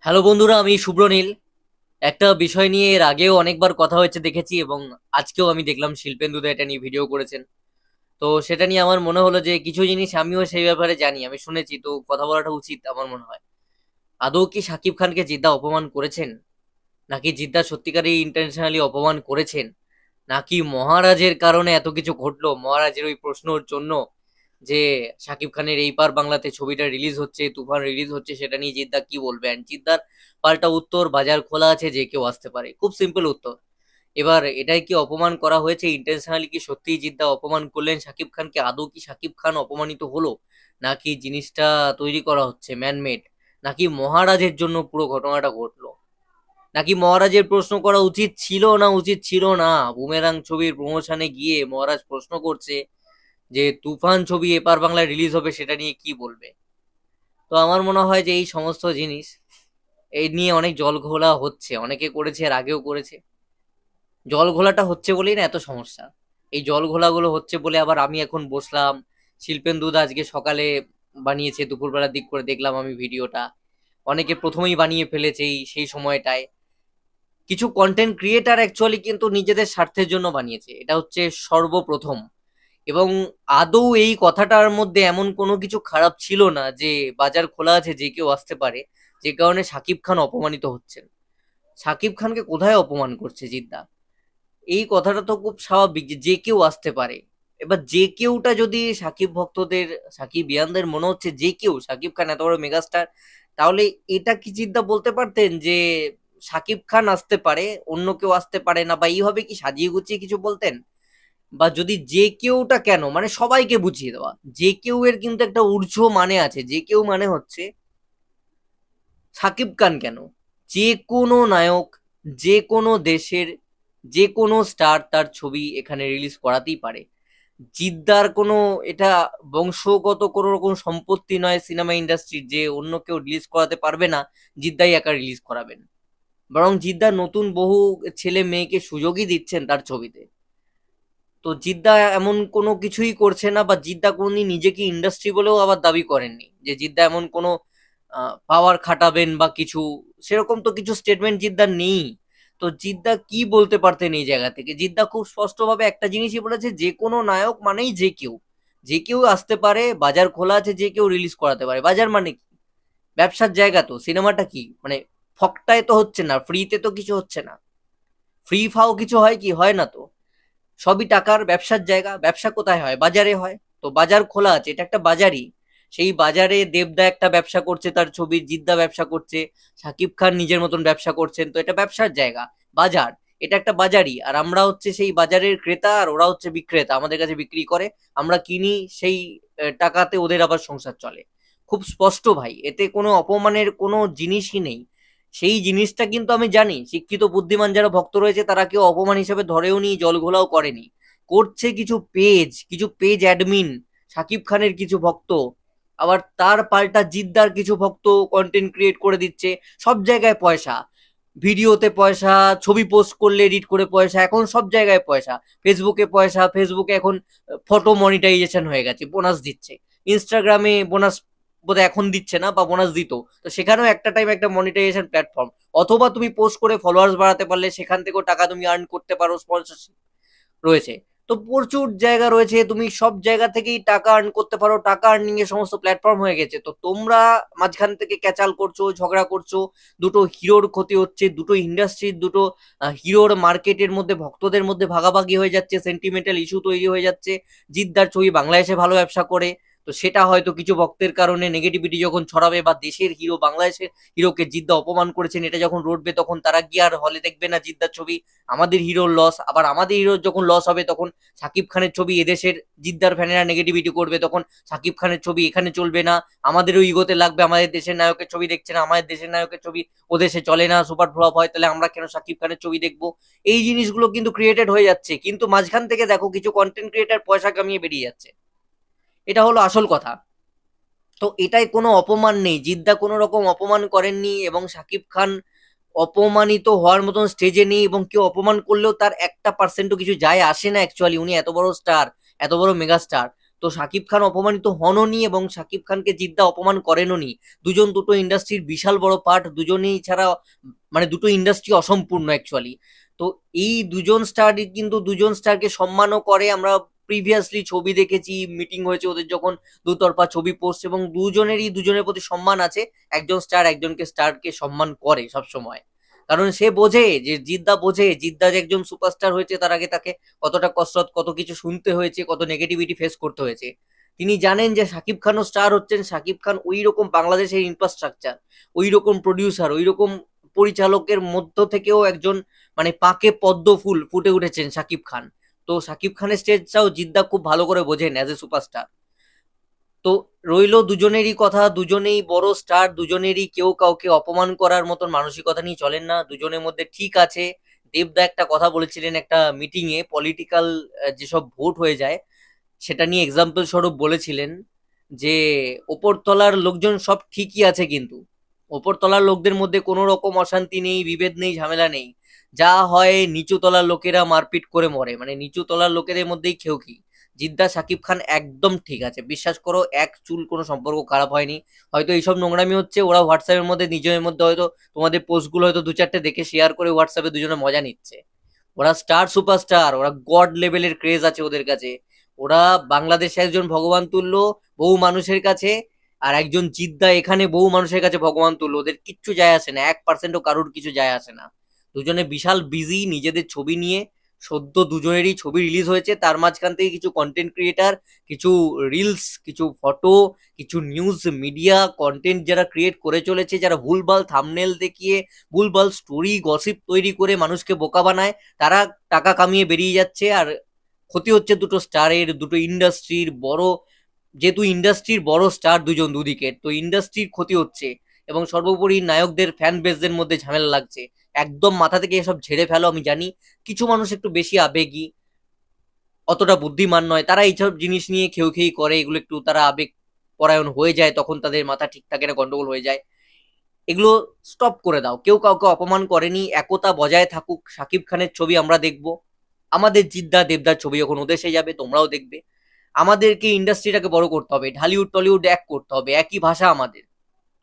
Hello বন্ধুরা, আমি শুভ্রনীল। একটা বিষয় নিয়ে এর আগেও অনেকবার কথা হয়েছে দেখেছি, এবং আজকেও আমি দেখলাম শিল্পেন্দুদা এটা নিয়ে ভিডিও করেছেন। তো সেটা নিয়ে আমার মনে হলো যে কিছু জিনিস আমিও সেই ব্যাপারে জানি, আমি শুনেছি, তো কথা বলাটা উচিত আমার মনে হয়। আদৌ কি শাকিব খানকে জিদ্দা অপমান করেছেন, নাকি জিদ্দা সত্যিকারই ইন্টেনশনালি অপমান করেছেন, নাকি মহারাজের কারণে এত কিছু ঘটলো, মহারাজের ওই প্রশ্নর জন্য যে শাকিব খানের এই পার বাংলাতে ছবিটা রিলিজ হচ্ছে, তুফান রিলিজ হচ্ছে, সেটা নিয়ে জিদ্দা কি বলবে? And জিদ্দার পাল্টা উত্তর, বাজার খোলা আছে, যে কেউ আসতে পারে। খুব সিম্পল উত্তর। এবার এটাই কি অপমান করা হয়েছে ইন্টেনশনালি? কি সত্যিই জিদ্দা অপমান করলেন শাকিব খানকে? আদৌ কি শাকিব খান অপমানিত হলো, নাকি জিনিসটা তৈরি করা হচ্ছে ম্যানমেড, নাকি মহারাজের জন্য পুরো ঘটনাটা ঘটলো, নাকি মহারাজের প্রশ্ন করা উচিত ছিল না উচিত ছিল না? বুমেরাং ছবির প্রমোশনে গিয়ে মহারাজ প্রশ্ন করছে যে তুফান ছবি এপার বাংলায় রিলিজ হবে, সেটা নিয়ে কি বলবে? তো আমার মনে হয় যে এই সমস্ত জিনিস, এই নিয়ে অনেক জল ঘোলা হচ্ছে, অনেকে করেছে, এর আগেও করেছে। জল ঘোলাটা হচ্ছে বলেই না এত সমস্যা। এই জল ঘোলাগুলো হচ্ছে বলে আবার আমি এখন বসলাম। শিল্পেন্দুদা আজকে সকালে বানিয়েছে, দুপুরবেলার দিক করে দেখলাম আমি ভিডিওটা। অনেকে প্রথমেই বানিয়ে ফেলেছে সেই সময়টায়। কিছু কন্টেন্ট ক্রিয়েটার অ্যাকচুয়ালি কিন্তু নিজেদের স্বার্থের জন্য বানিয়েছে, এটা হচ্ছে সর্বপ্রথম। এবং আদৌ এই কথাটার মধ্যে এমন কোনো কিছু খারাপ ছিল না যে বাজার খোলা আছে, যে কেউ আসতে পারে, যে কারণে শাকিব খান অপমানিত হচ্ছেন। শাকিব খানকে কোথায় অপমান করছে জিদ্দা? এই কথাটা তো খুব স্বাভাবিক যে যে কেউ আসতে পারে। এবার যে কেউটা যদি সাকিব ভক্তদের, সাকিব ইয়ানদের মনে হচ্ছে যে কেউ, সাকিব খান এত বড় মেগাস্টার, তাহলে এটা কি চিন্তা বলতে পারতেন যে সাকিব খান আসতে পারে, অন্য কেউ আসতে পারে না? বা এইভাবে কি সাজিয়ে গুছিয়ে কিছু বলতেন? বা যদি যে কেউটা কেন, মানে সবাইকে বুঝিয়ে দেওয়া, যে কেউ এর কিন্তু একটা ঊর্ধ্ব মানে আছে। যে কেউ মানে হচ্ছে সাকিব খান কেন, যে কোনো নায়ক, যে কোনো দেশের যে কোনো স্টার তার ছবি এখানে রিলিজ করাতেই পারে। জিদ্দার কোনো এটা বংশগত কোনো রকম সম্পত্তি নয় সিনেমা ইন্ডাস্ট্রির যে অন্য কেউ রিলিজ করাতে পারবে না, জিদ্দাই একা রিলিজ করাবেন। বরং জিদ্দা নতুন বহু ছেলে মেয়েকে সুযোগই দিচ্ছেন তার ছবিতে। তো জিদ্দা এমন কোনো কিছুই করছে না, বা জিদ্দা কোনদিন নিজেকে ইন্ডাস্ট্রি বলেও আবার দাবি করেননি যে জিদ্দা এমন কোনো পাওয়ার খাটাবেন বা কিছু। সেরকম তো কিছু স্টেটমেন্ট জিদ্দার নেই। তো জিদ্দা কি বলতে পারতেন এই জায়গা থেকে? জিদ্দা খুব স্পষ্টভাবে একটা জিনিসই বলেছে, যে কোনো নায়ক মানেই যে কেউ, যে কেউ আসতে পারে, বাজার খোলা আছে, যে কেউ রিলিজ করাতে পারে। বাজার মানে কি? ব্যবসার জায়গা তো। সিনেমাটা কি মানে ফকটায় তো হচ্ছে না, ফ্রিতে তো কিছু হচ্ছে না। ফ্রি ফাও কিছু হয় কি? হয় না তো। সবই টাকার ব্যবসার জায়গা। ব্যবসা কোথায় হয়? বাজারে হয়। তো বাজার খোলা আছে, এটা একটা বাজারই। সেই বাজারে দেবদা একটা ব্যবসা করছে, তার ছবির, জিদ্দা ব্যবসা করছে, সাকিব খান নিজের মতন ব্যবসা করছেন। তো এটা ব্যবসার জায়গা, বাজার। এটা একটা বাজারই। আর আমরা হচ্ছে সেই বাজারের ক্রেতা, আর ওরা হচ্ছে বিক্রেতা, আমাদের কাছে বিক্রি করে, আমরা কিনি, সেই টাকাতে ওদের আবার সংসার চলে। খুব স্পষ্ট ভাই, এতে কোনো অপমানের কোনো জিনিসই নেই। সেই জিনিসটা কিন্তু আমি জানি, শিক্ষিত বুদ্ধিমান যারা ভক্ত রয়েছে তারা কেউ অপমান হিসেবে ধরেও নি, জলঘোলাও করেনি। করছে কিছু পেজ অ্যাডমিন, সাকিব খানের কিছু ভক্ত, আবার তার পাল্টা জিদ্দার কিছু ভক্ত কন্টেন্ট ক্রিয়েট করে দিচ্ছে। সব জায়গায় পয়সা, ভিডিওতে পয়সা, ছবি পোস্ট করলে এডিট করে পয়সা, এখন সব জায়গায় পয়সা। ফেসবুকে পয়সা, ফেসবুকে এখন ফটো মনিটাইজেশন হয়ে গেছে, বোনাস দিচ্ছে। ইনস্টাগ্রামে বোনাস বোধহয় এখন দিচ্ছে না, বা বোনাস দিত। তো সেখানেও একটা টাইম একটা মনিটাইজেশন প্ল্যাটফর্ম। অথবা তুমি পোস্ট করে ফলোয়ার্স বাড়াতে পারলে সেখান থেকেও টাকা তুমি আর্ন করতে পারো, স্পন্সরশিপ রয়েছে। তো প্রচুর জায়গা রয়েছে, তুমি সব জায়গা থেকেই টাকা আর্ন করতে পারো, টাকা আর্নিং এর সমস্ত প্ল্যাটফর্ম হয়ে গেছে। তো তোমরা মাঝখান থেকে ক্যাচাল করছো, ঝগড়া করছো, দুটো হিরোর ক্ষতি হচ্ছে, দুটো ইন্ডাস্ট্রির, দুটো হিরোর মার্কেটের মধ্যে, ভক্তদের মধ্যে ভাগাভাগি হয়ে যাচ্ছে, সেন্টিমেন্টাল ইস্যু তৈরি হয়ে যাচ্ছে। জিদ্দার ছবি বাংলাদেশে ভালো ব্যবসা করে, তো সেটা হয়তো কিছু ভক্তের কারণে নেগেটিভিটি যখন ছড়াবে, বা দেশের হিরো, বাংলাদেশের হিরোকে জিদ্দা অপমান করেছেন এটা যখন রটবে, তখন তারা গিয়ে আর হলে দেখবে না জিদ্দার ছবি। আমাদের হিরোর লস। আবার আমাদের হিরোর যখন লস হবে, তখন সাকিব খানের ছবি এদেশের জিদ্দার ফ্যানেরা নেগেটিভিটি করবে, তখন সাকিব খানের ছবি এখানে চলবে না, আমাদেরও ইগোতে লাগবে। আমাদের দেশের নায়কের ছবি দেখছে না, আমাদের দেশের নায়কের ছবি ও দেশে চলে না, সুপার ফ্লপ হয়, তাহলে আমরা কেন সাকিব খানের ছবি দেখবো? এই জিনিসগুলো কিন্তু ক্রিয়েটেড হয়ে যাচ্ছে, কিন্তু মাঝখান থেকে দেখো কিছু কন্টেন্ট ক্রিয়েটার পয়সা কামিয়ে বেরিয়ে যাচ্ছে। এটা হলো আসল কথা। তো এটাই কোনো অপমান নেই, জিদ্দা কোনো রকম অপমান করেননি, এবং সাকিব খান অপমানিত হওয়ার মতন স্টেজে নেই। এবং কেউ অপমান করলেও তার একটা পার্সেন্টও কিছু যায় আসে না। অ্যাকচুয়ালি উনি এত বড় স্টার, এত বড় মেগা স্টার। তো শাকিব খান অপমানিত হনও নি এবং শাকিব খানকে জিদ্দা অপমান করেনও নি। দুজন দুটো ইন্ডাস্ট্রির বিশাল বড় পার্ট, দুজনেই ছাড়া মানে দুটো ইন্ডাস্ট্রি অসম্পূর্ণ অ্যাকচুয়ালি। তো এই দুজন স্টার কিন্তু দুজন স্টারকে সম্মানও করে। আমরা প্রিভিয়াসলি ছবি দেখেছি, মিটিং হয়েছে ওদের যখন দুতরফা ছবি পোস্ট, এবং দুজনেরই দুজনের প্রতি সম্মান আছে। একজন স্টার একজনকে স্টারকে সম্মান করে সব সময়, কারণ সে বোঝে যে জিদ্দা বোঝে জিদ্দা যে একজন সুপারস্টার হয়েছে তার আগে তাকে কতটা কসরত, কত কিছু শুনতে হয়েছে, কত নেগেটিভিটি ফেস করতে হয়েছে। তিনি জানেন যে শাকিব খানও স্টার হচ্ছেন, শাকিব খান ওই রকম বাংলাদেশের ইনফ্রাস্ট্রাকচার, ওই রকম প্রডিউসার, ওই রকম পরিচালকের মধ্য থেকেও একজন মানে পাকে পদ্ম ফুল ফুটে উঠেছেন শাকিব খান। তো শাকিব খানের স্টেজটাও জিদ্দা খুব ভালো করে বোঝেন অ্যাজ এ সুপারস্টার। তো রইলো দুজনেরই কথা, দুজনেই বড় স্টার, দুজনেরই কেউ কাউকে অপমান করার মতন মানসিকতা নিয়ে চলেন না, দুজনের মধ্যে ঠিক আছে। দেবদা একটা কথা বলেছিলেন একটা মিটিং এ, পলিটিক্যাল যেসব ভোট হয়ে যায় সেটা নিয়ে এক্সাম্পল স্বরূপ বলেছিলেন যে ওপরতলার লোকজন সব ঠিকই আছে, কিন্তু ওপরতলার লোকদের মধ্যে কোনো রকম অশান্তি নেই, বিভেদ নেই, ঝামেলা নেই। যা হয় নিচু তলার লোকেরা মারপিট করে মরে, মানে নিচু তলার লোকেদের মধ্যেই খেউকি। জিদ্দা শাকিব খান একদম ঠিক আছে, বিশ্বাস করো, এক চুল কোনো সম্পর্ক খারাপ হয়নি। হয়তো এইসব নোংরামি হচ্ছে, ওরা হোয়াটসঅ্যাপের মধ্যে নিজের মধ্যে হয়তো তোমাদের পোস্টগুলো হয়তো দু চারটে দেখে শেয়ার করে হোয়াটসঅ্যাপে দুজনে মজা নিচ্ছে। ওরা স্টার সুপারস্টার, ওরা গড লেভেলের ক্রেজ আছে ওদের কাছে। ওরা বাংলাদেশে একজন ভগবান তুল্য বহু মানুষের কাছে, আর একজন জিদ্দা এখানে বহু মানুষের কাছে ভগবান তুল্য। ওদের কিচ্ছু যায় আসে না, 1%ও কারুর কিছু যায় আসে না। দুজনে বিশাল বিজি নিজেদের ছবি নিয়ে। সদ্য দুজনেরই ছবি রিলিজ হয়েছে, তার মাঝখান থেকে কিছু কন্টেন্ট ক্রিয়েটার, কিছু রিলস, কিছু ফটো, কিছু নিউজ মিডিয়া কন্টেন্ট যারা ক্রিয়েট করে চলেছে, যারা ভুলভাল থাম্বনেল দেখিয়ে ভুলভাল স্টোরি গসিপ তৈরি করে মানুষকে বোকা বানায়, তারা টাকা কামিয়ে বেরিয়ে যাচ্ছে। আর ক্ষতি হচ্ছে দুটো স্টারের, দুটো ইন্ডাস্ট্রির বড়, যেহেতু ইন্ডাস্ট্রির বড় স্টার দুজন দুদিকে, তো ইন্ডাস্ট্রির ক্ষতি হচ্ছে। এবং সর্বোপরি নায়কদের ফ্যান বেসদের মধ্যে ঝামেলা লাগছে। একদম মাথা থেকে এসব ঝেড়ে ফেলো। আমি জানি কিছু মানুষ একটু বেশি আবেগী, অতটা বুদ্ধিমান নয়, তারা এইসব জিনিস নিয়ে খেউ খেই করে, এগুলো একটু তারা আবেগ পরায়ণ হয়ে যায়, তখন তাদের মাথা ঠিক থাকে না, গন্ডগোল হয়ে যায়। এগুলো স্টপ করে দাও, কেউ কাউকে অপমান করেনি, একতা বজায় থাকুক। শাকিব খানের ছবি আমরা দেখবো, আমাদের জিদ্দা দেবদার ছবি যখন ওদেশে যাবে তোমরাও দেখবে। আমাদেরকে ইন্ডাস্ট্রিটাকে বড় করতে হবে, ঢালিউড টলিউড এক করতে হবে, একই ভাষা আমাদের।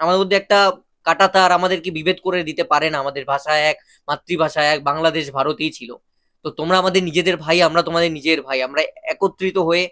আমাদের মধ্যে একটা কাঁটাতার আমাদেরকে বিভেদ করে দিতে পারে না। আমাদের ভাষা এক, মাতৃভাষা এক, বাংলাদেশ ভারতেই ছিল। তো তোমরা আমাদের নিজেদের ভাই, আমরা তোমাদের নিজের ভাই। আমরা একত্রিত হয়ে,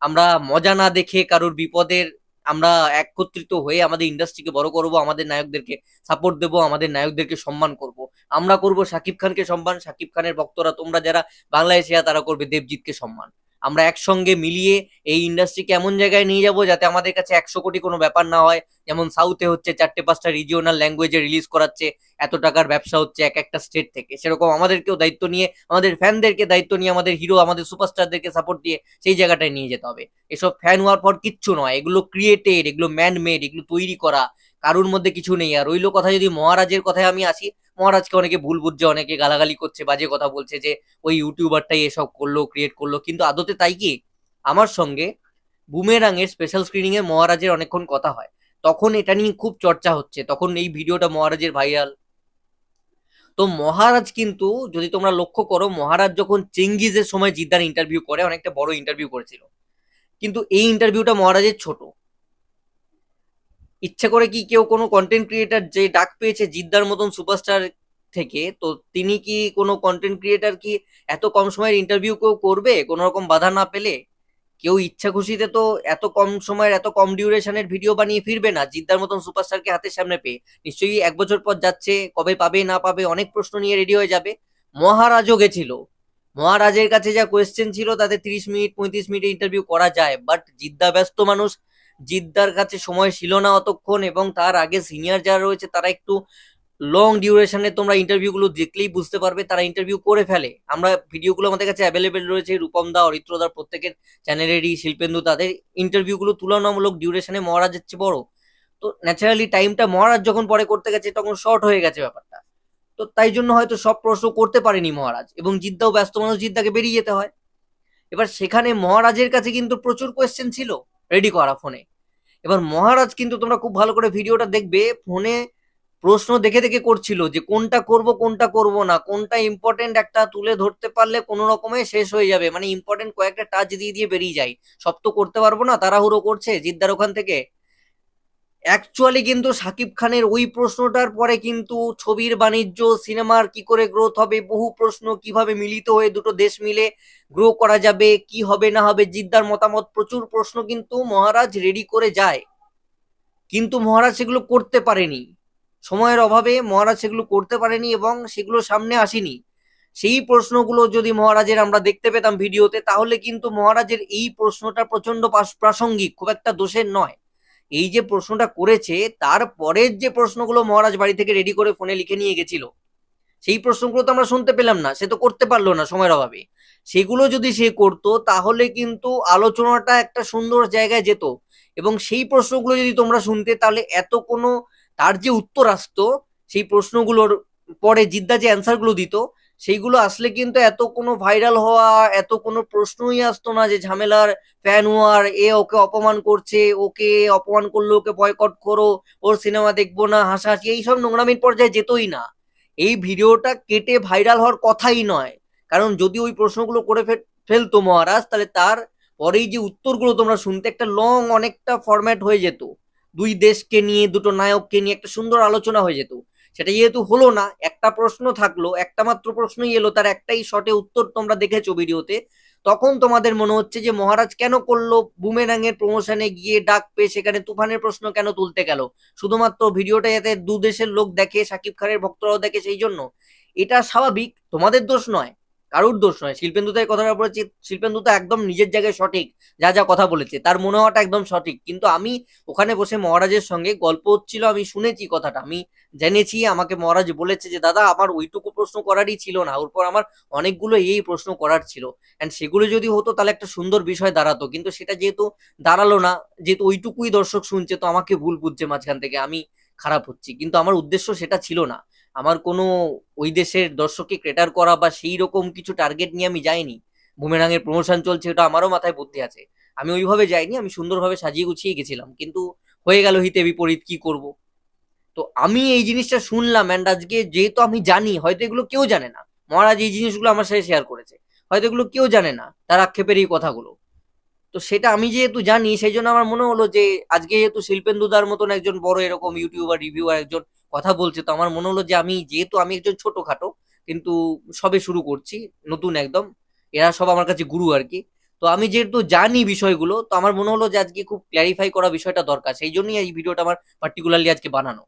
আমরা মজা না দেখে কারোর বিপদের, আমরা একত্রিত হয়ে আমাদের ইন্ডাস্ট্রিকে বড় করব, আমাদের নায়কদেরকে সাপোর্ট দেবো, আমাদের নায়কদেরকে সম্মান করব। আমরা করব শাকিব খানকে সম্মান, শাকিব খানের ভক্তরা তোমরা যারা বাংলাদেশে তারা করবে দেবজিৎকে সম্মান। আমরা একসঙ্গে মিলিয়ে এই ইন্ডাস্ট্রিকে এমন জায়গায় নিয়ে যাব যাতে আমাদের কাছে 100 কোটি কোনো ব্যাপার না হয়। যেমন সাউথে হচ্ছে 4-5টা রিজিওনাল ল্যাঙ্গুয়েজে রিলিজ করাচ্ছে, এত টাকার ব্যবসা হচ্ছে এক একটা স্টেট থেকে, সেরকম আমাদেরকেও দায়িত্ব নিয়ে, আমাদের ফ্যানদেরকে দায়িত্ব নিয়ে, আমাদের হিরো আমাদের সুপারস্টারদেরকে সাপোর্ট দিয়ে সেই জায়গাটায় নিয়ে যেতে হবে। এসব ফ্যান হওয়ার পর কিচ্ছু নয়, এগুলো ক্রিয়েটেড, এগুলো ম্যান মেড, এগুলো তৈরি করা, কারুর মধ্যে কিছু নেই। আর রইলো কথা, যদি মহারাজের কথায় আমি আসি, মহারাজকে অনেকে ভুল বুঝছে, অনেকে গালাগালি করছে, বাজে কথা বলছে যে ওই ইউটিউবারটাই এসব করলো, ক্রিয়েট করলো, কিন্তু আদতে তাই কি? আমার সঙ্গে বুমেরাঙের স্পেশাল স্ক্রিনিং এ মহারাজের অনেকক্ষণ কথা হয়, তখন এটা নিয়ে খুব চর্চা হচ্ছে, তখন এই ভিডিওটা মহারাজের ভাইরাল। তো মহারাজ কিন্তু, যদি তোমরা লক্ষ্য করো, মহারাজ যখন চেঙ্গিজের সময় জিদ্দার ইন্টারভিউ করে, অনেকটা বড় ইন্টারভিউ করেছিল, কিন্তু এই ইন্টারভিউটা মহারাজের ছোট। ইচ্ছে করে কি কেউ, কোনো কন্টেন্ট ক্রিয়েটার যে ডাক পেয়েছে জিদ্দার মতন সুপারস্টার থেকে, তো তিনি কি, কোনো কন্টেন্ট ক্রিয়েটার কি এত কম সময়ের ইন্টারভিউ কেউ করবে কোনো রকম বাধা না পেলে? কেউ ইচ্ছা খুশিতে তো এত কম সময়ের, এত কম ডিউরেশনের ভিডিও বানিয়ে ফিরবে না। জিদ্দার মতন সুপারস্টারকে হাতের সামনে পেয়ে নিশ্চয়ই 1 বছর পর যাচ্ছে, কবে পাবে না পাবে অনেক প্রশ্ন নিয়ে রেডি হয়ে যাবে। মহারাজও গেছিল, মহারাজের কাছে যা কোয়েশ্চেন ছিল তাতে 30 মিনিট 35 মিনিটে ইন্টারভিউ করা যায়, বাট জিদ্দা ব্যস্ত মানুষ, জিদ্দার কাছে সময় ছিল না অতক্ষণ, এবং তার আগে সিনিয়র যারা রয়েছে তারা একটু লং ডিউরেশনে, তোমরা ইন্টারভিউগুলো দেখলেই বুঝতে পারবে, তারা ইন্টারভিউ করে ফেলে। আমরা ভিডিওগুলো আমাদের কাছে অ্যাভেলেবেল রয়েছে, রূপম দা, অরিত্রদার প্রত্যেকের চ্যানেলেরই, শিল্পেন্দু, তাদের ইন্টারভিউগুলো তুলনামূলক ডিউরেশনে মহারাজের চেয়ে বড়। তো ন্যাচারালি টাইমটা মহারাজ যখন পরে করতে গেছে তখন শর্ট হয়ে গেছে ব্যাপারটা। তো তাই জন্য হয়তো সব প্রশ্ন করতে পারেনি মহারাজ, এবং জিদ্দাও ব্যস্ত মানুষ, জিদ্দাকে বেরিয়ে যেতে হয়। এবার সেখানে মহারাজের কাছে কিন্তু প্রচুর কোয়েশ্চেন ছিল রেডি করা ফোনে। এবার মহারাজ কিন্তু, তোমরা খুব ভালো করে ভিডিওটা দেখবে, ফোনে প্রশ্ন দেখে দেখে করছিল যে কোনটা করব কোনটা করব না, কোনটা ইম্পর্টেন্ট একটা তুলে ধরতে পারলে কোনো রকমে শেষ হয়ে যাবে, মানে ইম্পর্টেন্ট কয়েকটা টাচ দিয়ে দিয়ে বেরিয়ে যায়, সব তো করতে পারবো না, তাড়াহুড়ো করছে জিদ্দার ওখান থেকে। অ্যাকচুয়ালি কিন্তু শাকিব খানের ওই প্রশ্নটার পরে কিন্তু ছবির বাণিজ্য, সিনেমার কি করে গ্রোথ হবে, বহু প্রশ্ন, কিভাবে মিলিত হয়ে দুটো দেশ মিলে গ্রো করা যাবে, কি হবে না হবে, জিদ্দার মতামত, প্রচুর প্রশ্ন কিন্তু মহারাজ রেডি করে যায়, কিন্তু মহারাজ সেগুলো করতে পারেনি, সময়ের অভাবে মহারাজ সেগুলো করতে পারেনি এবং সেগুলো সামনে আসেনি। সেই প্রশ্নগুলো যদি মহারাজের আমরা দেখতে পেতাম ভিডিওতে, তাহলে কিন্তু মহারাজের এই প্রশ্নটা প্রচন্ড প্রাসঙ্গিক, খুব একটা দোষের নয়। এই যে প্রশ্নটা করেছে, তারপরের যে প্রশ্নগুলো মহারাজ বাড়ি থেকে রেডি করে ফোনে লিখে নিয়ে গেছিল, সেই প্রশ্নগুলো তো আমরা শুনতে পেলাম না, সে তো করতে পারলো না সময়ের অভাবে। সেগুলো যদি সে করতো তাহলে কিন্তু আলোচনাটা একটা সুন্দর জায়গায় যেত, এবং সেই প্রশ্নগুলো যদি তোমরা শুনতে, তাহলে এত কোনো, তার যে উত্তর আসতো সেই প্রশ্নগুলোর পরে জিদ্দা যে অ্যান্সার গুলো দিত, সেইগুলো আসলে কিন্তু এত কোনো ভাইরাল হওয়া, এত কোনো প্রশ্নই আসতো না যে ঝামেলার ফ্যান ওয়ার, এ ওকে অপমান করছে, ওকে অপমান করলো ওকে বয়কট করো, ওর সিনেমা দেখবো না, হাসাহাসি, এইসব নোংরামির পর্যায়ে যেতই না। এই ভিডিওটা কেটে ভাইরাল হওয়ার কথাই নয়, কারণ যদি ওই প্রশ্নগুলো করে ফেলতো মহারাজ, তাহলে তার পরেই যে উত্তরগুলো তোমরা শুনতে, একটা লং অনেকটা ফরম্যাট হয়ে যেত, দুই দেশকে নিয়ে, দুটো নায়ককে নিয়ে একটা সুন্দর আলোচনা হয়ে যেত। সেটা যেহেতু হলো না, একটা প্রশ্ন থাকলো, একটা মাত্র প্রশ্নই এলো, তার একটাই শর্টে উত্তর তোমরা দেখেছো ভিডিওতে, তখন তোমাদের মনে হচ্ছে যে মহারাজ কেন করলো, বুমেরাং এর প্রমোশনে গিয়ে ডাক পেয়ে সেখানে তুফানের প্রশ্ন কেন তুলতে গেল, শুধুমাত্র ভিডিওটা যাতে দু দেশের লোক দেখে, সাকিব খানের ভক্তরাও দেখে সেই জন্য। এটা স্বাভাবিক, তোমাদের দোষ নয়, কারুর দোষ নয়। শিল্পেন্দু তাই কথাটা বলেছে, শিল্পেন্দু তো একদম নিজের জায়গায় সঠিক, যা যা কথা বলেছে তার মনে হওয়াটা একদম সঠিক, কিন্তু আমি ওখানে বসে মহারাজের সঙ্গে গল্প হচ্ছিল, আমি শুনেছি কথাটা, আমি জেনেছি, আমাকে মহারাজ বলেছে যে দাদা আমার ওইটুকু প্রশ্ন করারই ছিল না, ওরপর আমার অনেকগুলো এই প্রশ্ন করার ছিল, এন্ড সেগুলো যদি হতো তাহলে একটা সুন্দর বিষয় দাঁড়াতো, কিন্তু সেটা যেহেতু দাঁড়ালো না, যেহেতু ওইটুকুই দর্শক শুনছে, তো আমাকে ভুল বুঝছে মাঝখান থেকে, আমি খারাপ হচ্ছি, কিন্তু আমার উদ্দেশ্য সেটা ছিল না। আমার কোনো ওই দেশের দর্শককে ক্রেটার করা বা সেই রকম কিছু টার্গেট নিয়ে আমি যাইনি। বুমেরাং এর প্রমোশন চলছে, ওটা আমারও মাথায় বুদ্ধি আছে, আমি ওইভাবে যাইনি, আমি সুন্দরভাবে সাজিয়ে গুছিয়ে গেছিলাম, কিন্তু হয়ে গেল হিতে বিপরীত, কি করব। তো আমি এই জিনিসটা শুনলাম, অ্যান্ড আজকে যেহেতু আমি জানি, হয়তো এগুলো কেউ জানে না, মহারাজ এই জিনিসগুলো আমার সাথে শেয়ার করেছে, হয়তো এগুলো কেউ জানে না, তার আক্ষেপের এই কথাগুলো, তো সেটা আমি যেহেতু জানি, সেই জন্য আমার মনে হলো যে আজকে যেহেতু শিল্পেন্দুদার মতন একজন বড় এরকম ইউটিউবার, রিভিউয়ার একজন কথা বলছে, তো আমার মনে হলো যে আমি যেহেতু আমি একজন ছোটখাটো, কিন্তু সবে শুরু করছি, নতুন একদম, এরা সব আমার কাছে গুরু আর কি, তো আমি যেহেতু জানি বিষয়গুলো, তো আমার মনে হলো যে আজকে খুব ক্ল্যারিফাই করা বিষয়টা দরকার, সেই জন্যই এই ভিডিওটা আমার পার্টিকুলারলি আজকে বানানো।